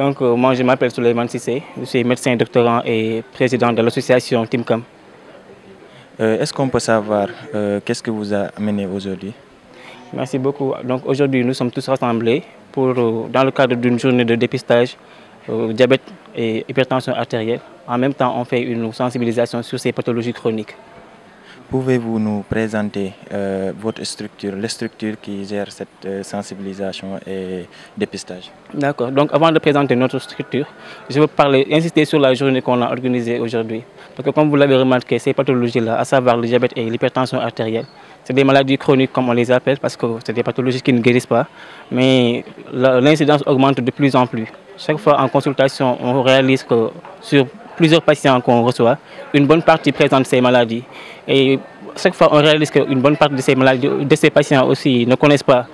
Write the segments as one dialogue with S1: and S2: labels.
S1: Moi, je m'appelle Souleymane Sissé, je suis médecin doctorant et président de l'association Timcam.
S2: Est-ce qu'on peut savoir qu'est-ce que vous a amené aujourd'hui?
S1: Merci beaucoup. Donc aujourd'hui, nous sommes tous rassemblés dans le cadre d'une journée de dépistage diabète et hypertension artérielle. En même temps, on fait une sensibilisation sur ces pathologies chroniques.
S2: Pouvez-vous nous présenter votre structure, les structures qui gèrent cette sensibilisation et dépistage?
S1: D'accord. Donc avant de présenter notre structure, je veux insister sur la journée qu'on a organisée aujourd'hui. Parce que comme vous l'avez remarqué, ces pathologies-là, à savoir le diabète et l'hypertension artérielle, c'est des maladies chroniques comme on les appelle parce que c'est des pathologies qui ne guérissent pas. Mais l'incidence augmente de plus en plus. Chaque fois en consultation, on réalise que sur plusieurs patients qu'on reçoit, une bonne partie présente ces maladies. Et chaque fois, on réalise qu'une bonne partie de ces patients aussi ne connaissent pas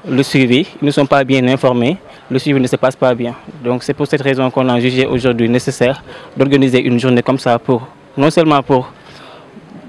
S1: le suivi, ils ne sont pas bien informés, le suivi ne se passe pas bien. Donc c'est pour cette raison qu'on a jugé aujourd'hui nécessaire d'organiser une journée comme ça, non seulement pour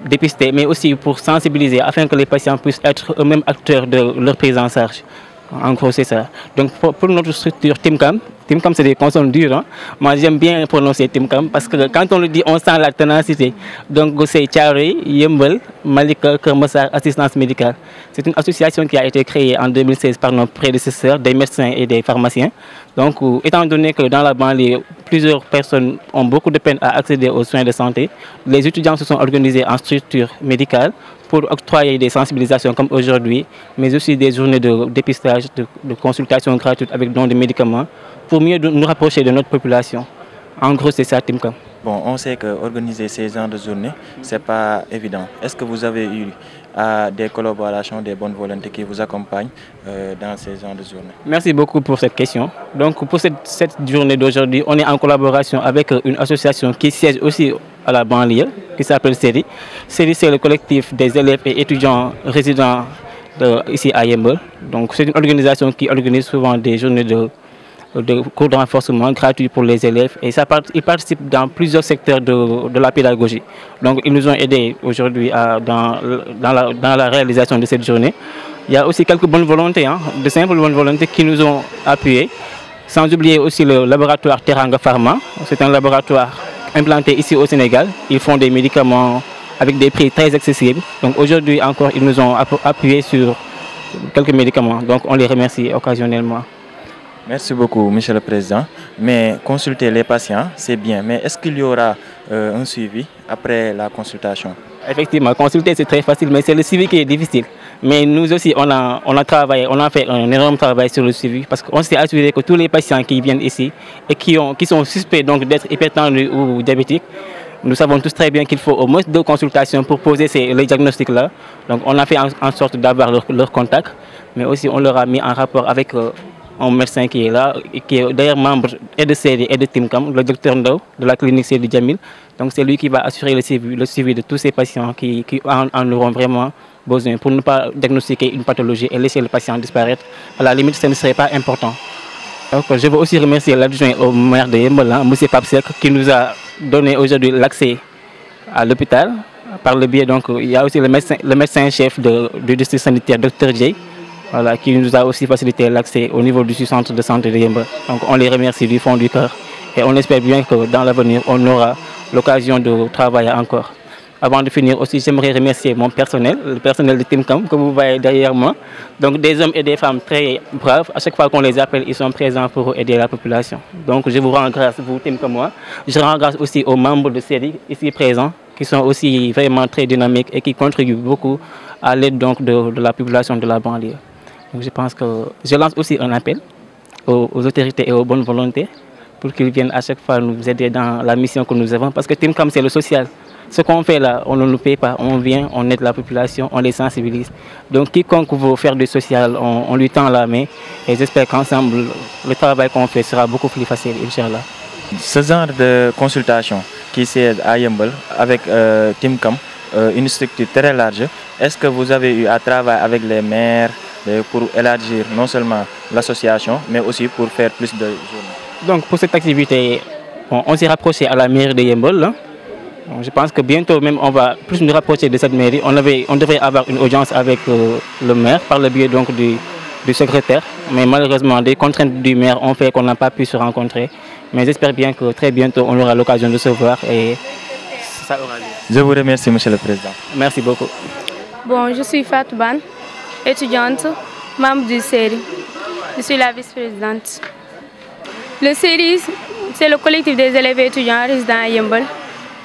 S1: dépister, mais aussi pour sensibiliser afin que les patients puissent être eux-mêmes acteurs de leur prise en charge. En gros, c'est ça. Donc pour notre structure Timcam, Timcam c'est des consonnes dures. Hein? Moi j'aime bien prononcer Timcam parce que quand on le dit, on sent la ténacité. Donc c'est Thiaroye, Yeumbeul, Malika, Keur Massar, assistance médicale. C'est une association qui a été créée en 2016 par nos prédécesseurs, des médecins et des pharmaciens. Donc étant donné que dans la banlieue, plusieurs personnes ont beaucoup de peine à accéder aux soins de santé, les étudiants se sont organisés en structure médicale pour octroyer des sensibilisations comme aujourd'hui, mais aussi des journées de dépistage, de consultation gratuite avec don de médicaments, pour mieux nous rapprocher de notre population. En gros, c'est ça, Timcam.
S2: Bon, on sait qu'organiser ces genres de journées, ce n'est pas évident. Est-ce que vous avez eu des collaborations, des bonnes volontés qui vous accompagnent dans ces genres de journées?
S1: Merci beaucoup pour cette question. Donc, pour cette journée d'aujourd'hui, on est en collaboration avec une association qui siège aussi à la banlieue, qui s'appelle SERI. SERI, c'est le collectif des élèves et étudiants résidents ici à Yeumbeul. Donc, c'est une organisation qui organise souvent des journées de cours de renforcement gratuits pour les élèves et ils participent dans plusieurs secteurs de la pédagogie. Donc ils nous ont aidés aujourd'hui dans la réalisation de cette journée. Il y a aussi quelques bonnes volontés, de simples bonnes volontés qui nous ont appuyés. Sans oublier aussi le laboratoire Teranga Pharma. C'est un laboratoire implanté ici au Sénégal. Ils font des médicaments avec des prix très accessibles. Donc aujourd'hui encore, ils nous ont appuyés sur quelques médicaments. Donc on les remercie occasionnellement.
S2: Merci beaucoup, Monsieur le Président. Mais consulter les patients, c'est bien. Mais est-ce qu'il y aura un suivi après la consultation?
S1: Effectivement, consulter c'est très facile, mais c'est le suivi qui est difficile. Mais nous aussi, on a travaillé, on a fait un énorme travail sur le suivi parce qu'on s'est assuré que tous les patients qui viennent ici et qui sont suspects d'être hypertendus ou diabétiques, nous savons tous très bien qu'il faut au moins 2 consultations pour poser les diagnostics-là. Donc on a fait en sorte d'avoir leur contact, mais aussi on leur a mis en rapport avec un médecin qui est là, qui est d'ailleurs membre et de SERI et de Timcam, le docteur Ndao de la clinique Seydi Djamil. Donc c'est lui qui va assurer le suivi de tous ces patients qui en auront vraiment besoin pour ne pas diagnostiquer une pathologie et laisser le patient disparaître. À la limite, ce ne serait pas important. Donc, je veux aussi remercier l'adjoint au maire de Yeumbeul, M. Pape Seck, qui nous a donné aujourd'hui l'accès à l'hôpital. Par le biais, donc, il y a aussi le médecin-chef du district sanitaire, Dr Djei, voilà, qui nous a aussi facilité l'accès au niveau du centre de santé de Yeumbeul. Donc on les remercie du fond du cœur et on espère bien que dans l'avenir, on aura l'occasion de travailler encore. Avant de finir aussi, j'aimerais remercier mon personnel, le personnel de Timcam que vous voyez derrière moi. Donc des hommes et des femmes très braves. À chaque fois qu'on les appelle, ils sont présents pour aider la population. Donc je vous rends grâce, vous Timcamois. Je rends grâce aussi aux membres de SERI ici présents, qui sont aussi vraiment très dynamiques et qui contribuent beaucoup à l'aide de la population de la banlieue. Donc je pense que je lance aussi un appel aux autorités et aux bonnes volontés pour qu'ils viennent à chaque fois nous aider dans la mission que nous avons. Parce que Timcam, c'est le social. Ce qu'on fait là, on ne nous paye pas. On vient, on aide la population, on les sensibilise. Donc quiconque veut faire du social, on lui tend la main. Et j'espère qu'ensemble, le travail qu'on fait sera beaucoup plus facile, Inch'Allah.
S2: Ce genre de consultation qui siège à Yeumbeul avec Timcam, une structure très large, est-ce que vous avez eu à travailler avec les maires pour élargir non seulement l'association, mais aussi pour faire plus de journées?
S1: Donc pour cette activité, on s'est rapproché à la mairie de Yeumbeul. Je pense que bientôt même on va plus nous rapprocher de cette mairie. On devrait avoir une audience avec le maire par le biais donc du du secrétaire. Mais malheureusement, des contraintes du maire ont fait qu'on n'a pas pu se rencontrer. Mais j'espère bien que très bientôt, on aura l'occasion de se voir et ça aura lieu.
S2: Je vous remercie, Monsieur le Président.
S1: Merci beaucoup.
S3: Bon, je suis Fatou Ban, étudiante, membre du CERI. Je suis la vice-présidente. Le CERI, c'est le collectif des élèves et étudiants résidant à Yeumbeul.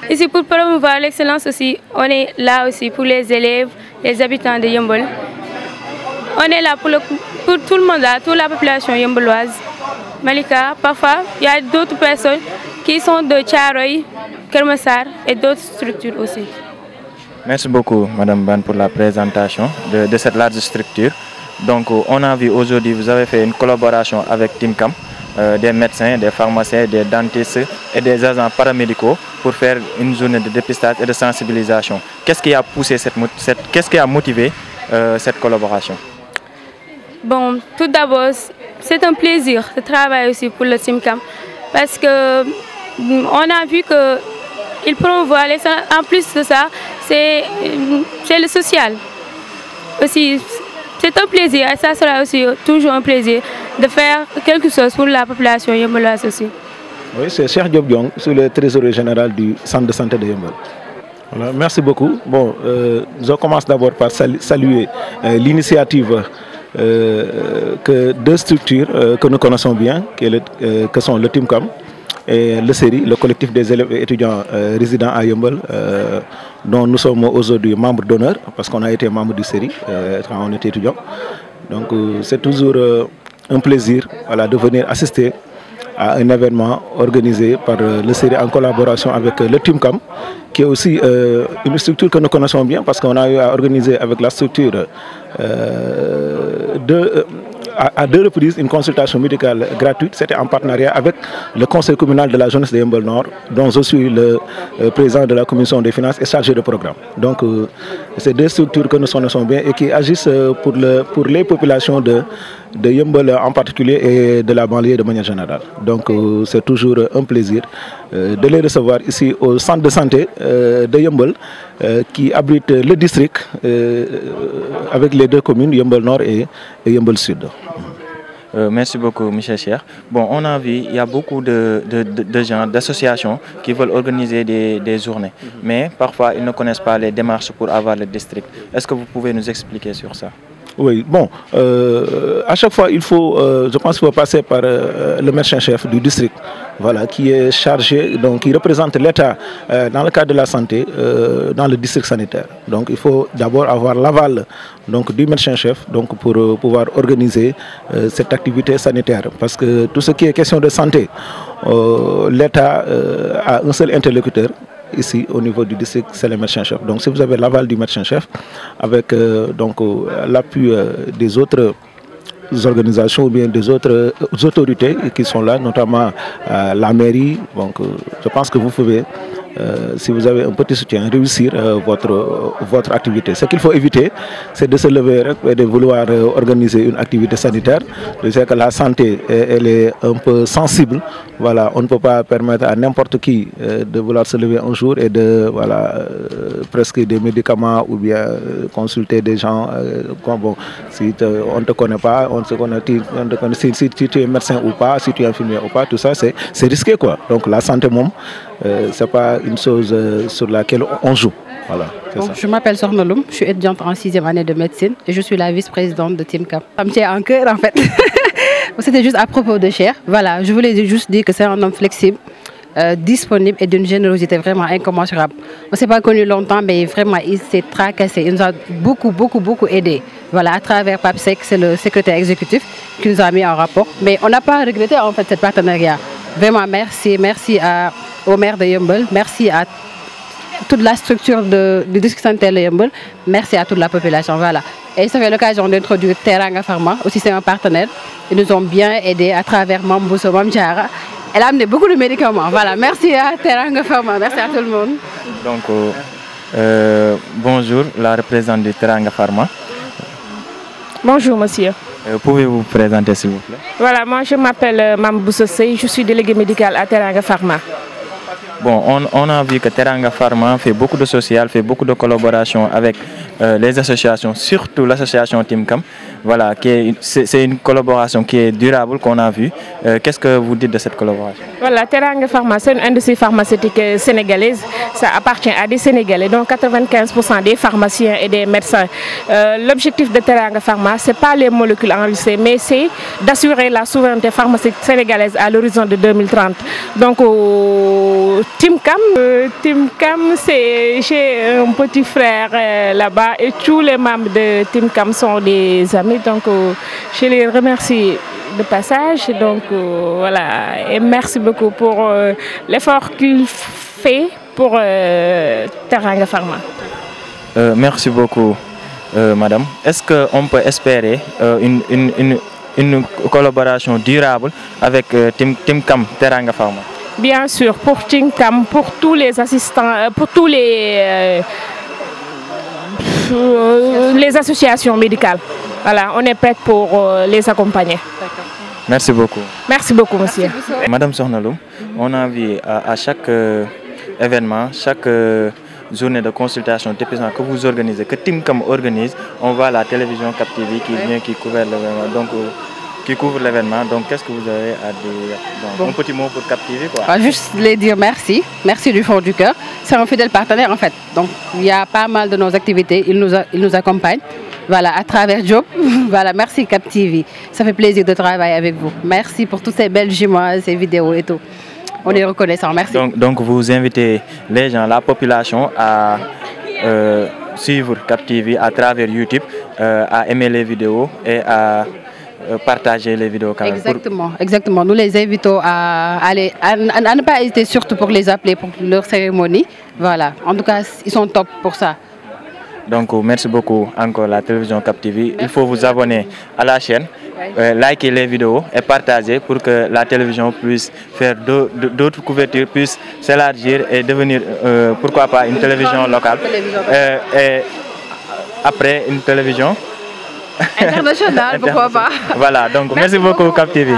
S3: Ici, pour promouvoir l'excellence aussi, on est là aussi pour les élèves, les habitants de Yeumbeul. On est là pour tout le monde, là, toute la population yembeuloise. Malika, parfois, il y a d'autres personnes qui sont de Thiaroye, Keur Massar et d'autres structures aussi.
S2: Merci beaucoup, Madame Ban, pour la présentation de cette large structure. Donc, on a vu aujourd'hui, vous avez fait une collaboration avec Timcam, des médecins, des pharmaciens, des dentistes et des agents paramédicaux pour faire une journée de dépistage et de sensibilisation. Qu'est-ce qui a poussé qu'est-ce qui a motivé cette collaboration?
S3: Bon, tout d'abord, c'est un plaisir de travailler aussi pour le Timcam parce que on a vu qu'il promouvoit l'excellence. En plus de ça, c'est le social. Aussi, c'est un plaisir et ça sera aussi toujours un plaisir de faire quelque chose pour la population yembeuloise aussi.
S4: Oui, c'est Cheikh Diop Diong, sur le trésorier général du centre de santé de Yeumbeul. Voilà, merci beaucoup. Bon, je commence d'abord par saluer l'initiative que deux structures que nous connaissons bien, que sont le Timcam et le CERI, le collectif des élèves et étudiants résidents à Yeumbeul, dont nous sommes aujourd'hui membres d'honneur, parce qu'on a été membre du CERI quand on était étudiant. Donc c'est toujours un plaisir, voilà, de venir assister à un événement organisé par le CERI en collaboration avec le Timcam, qui est aussi une structure que nous connaissons bien parce qu'on a eu à organiser avec la structure à deux reprises une consultation médicale gratuite. C'était en partenariat avec le conseil communal de la jeunesse de Yeumbeul Nord, dont je suis le président de la commission des finances et chargé de programme. Donc c'est deux structures que nous connaissons bien et qui agissent pour les populations de Yeumbeul en particulier et de la banlieue de manière générale. Donc c'est toujours un plaisir de les recevoir ici au centre de santé de Yeumbeul qui abrite le district avec les deux communes, Yeumbeul Nord et Yeumbeul Sud.
S2: Merci beaucoup, Michel Cheikh. Bon, on a vu, il y a beaucoup de gens, d'associations qui veulent organiser des journées, mais parfois ils ne connaissent pas les démarches pour avoir le district. Est-ce que vous pouvez nous expliquer sur ça?
S4: Oui, bon, à chaque fois, je pense qu'il faut passer par le médecin-chef du district, voilà, qui est chargé, donc qui représente l'État dans le cadre de la santé, dans le district sanitaire. Donc il faut d'abord avoir l'aval du médecin-chef pour pouvoir organiser cette activité sanitaire. Parce que tout ce qui est question de santé, l'État a un seul interlocuteur. Ici, au niveau du district, c'est le médecin-chef. Donc, si vous avez l'aval du médecin-chef, avec l'appui des autres organisations ou bien des autres autorités qui sont là, notamment la mairie, donc je pense que vous pouvez, si vous avez un petit soutien, réussir votre activité. Ce qu'il faut éviter, c'est de se lever et de vouloir organiser une activité sanitaire. Je sais que la santé, elle est un peu sensible. Voilà, on ne peut pas permettre à n'importe qui de vouloir se lever un jour et de prescrire des médicaments ou bien consulter des gens. Bon, si on ne te connaît pas, on te connaît si tu es médecin ou pas, si tu es infirmier ou pas, tout ça c'est risqué, quoi. Donc la santé, c'est pas une chose sur laquelle on joue. Voilà,
S5: bon, je m'appelle Sornoloum, je suis étudiante en 6e année de médecine et je suis la vice-présidente de Timcam. Ça me tient en cœur en fait. C'était juste à propos de Cheikh. Voilà, je voulais juste dire que c'est un homme flexible, disponible et d'une générosité vraiment incommensurable. On ne s'est pas connu longtemps, mais vraiment il s'est tracassé. Il nous a beaucoup aidé. Voilà, à travers PAPSEC, c'est le secrétaire exécutif qui nous a mis en rapport. Mais on n'a pas regretté en fait ce partenariat. Vraiment merci au maire de Yeumbeul, merci à toute la structure du district sanitaire de Yeumbeul, merci à toute la population. Voilà. Et ça fait l'occasion d'introduire Teranga Pharma, aussi c'est un partenaire. Ils nous ont bien aidés à travers Mambousso, Mamdiara. Elle a amené beaucoup de médicaments. Voilà, merci à Teranga Pharma, merci à tout le monde.
S2: Donc, bonjour, la représentante de Teranga Pharma.
S6: Bonjour monsieur.
S2: Pouvez-vous vous présenter s'il vous plaît?
S6: Voilà, moi je m'appelle Mambousso Sey, je suis déléguée médicale à Teranga Pharma.
S2: Bon, on a vu que Teranga Pharma fait beaucoup de social, fait beaucoup de collaboration avec les associations, surtout l'association Timcam. Voilà, c'est une collaboration qui est durable qu'on a vue. Qu'est-ce que vous dites de cette collaboration?
S6: Voilà, Teranga Pharma, c'est une industrie pharmaceutique sénégalaise. Ça appartient à des Sénégalais, donc 95% des pharmaciens et des médecins. L'objectif de Teranga Pharma, ce n'est pas les molécules enregistrées, mais c'est d'assurer la souveraineté pharmaceutique sénégalaise à l'horizon de 2030. Donc, Timcam, j'ai un petit frère là-bas et tous les membres de Timcam sont des amis. Donc, je les remercie de passage. Donc, voilà. Et merci beaucoup pour l'effort qu'il fait pour Teranga Pharma.
S2: Merci beaucoup, madame. Est-ce qu'on peut espérer une collaboration durable avec Timcam Teranga Pharma?
S6: Bien sûr, pour Timcam, pour tous les assistants, pour tous les associations médicales. Voilà, on est prêt pour les accompagner.
S2: Merci beaucoup.
S6: Merci beaucoup, monsieur.
S2: Madame Sohnaloum, on a vu à chaque événement, chaque journée de consultation d'épuisement que vous organisez, que Timcam organise, on voit la télévision Cap TV qui vient, qui couvre l'événement. Donc, qui couvre l'événement. Donc, qu'est-ce que vous avez à dire? Un petit mot pour Cap TV, quoi.
S5: Juste les dire merci. Merci du fond du cœur. C'est un fidèle partenaire, en fait. Donc, il y a pas mal de nos activités. Il nous accompagne. Voilà, à travers Job. Voilà, merci Cap TV. Ça fait plaisir de travailler avec vous. Merci pour toutes ces belles images, ces vidéos et tout. On est reconnaissant. Merci.
S2: Donc, vous invitez les gens, la population à suivre Cap TV à travers YouTube, à aimer les vidéos et à partager les vidéos quand même.
S5: Exactement. Nous les invitons à ne pas hésiter, surtout pour les appeler pour leur cérémonie. Voilà, en tout cas, ils sont top pour ça.
S2: Donc, merci beaucoup encore la télévision Cap TV. Il faut vous abonner à la chaîne, liker les vidéos et partager pour que la télévision puisse faire d'autres couvertures, puisse s'élargir et devenir, pourquoi pas, une télévision locale. Et après, une télévision
S5: internationale, pourquoi pas.
S2: Voilà, donc merci beaucoup Cap TV.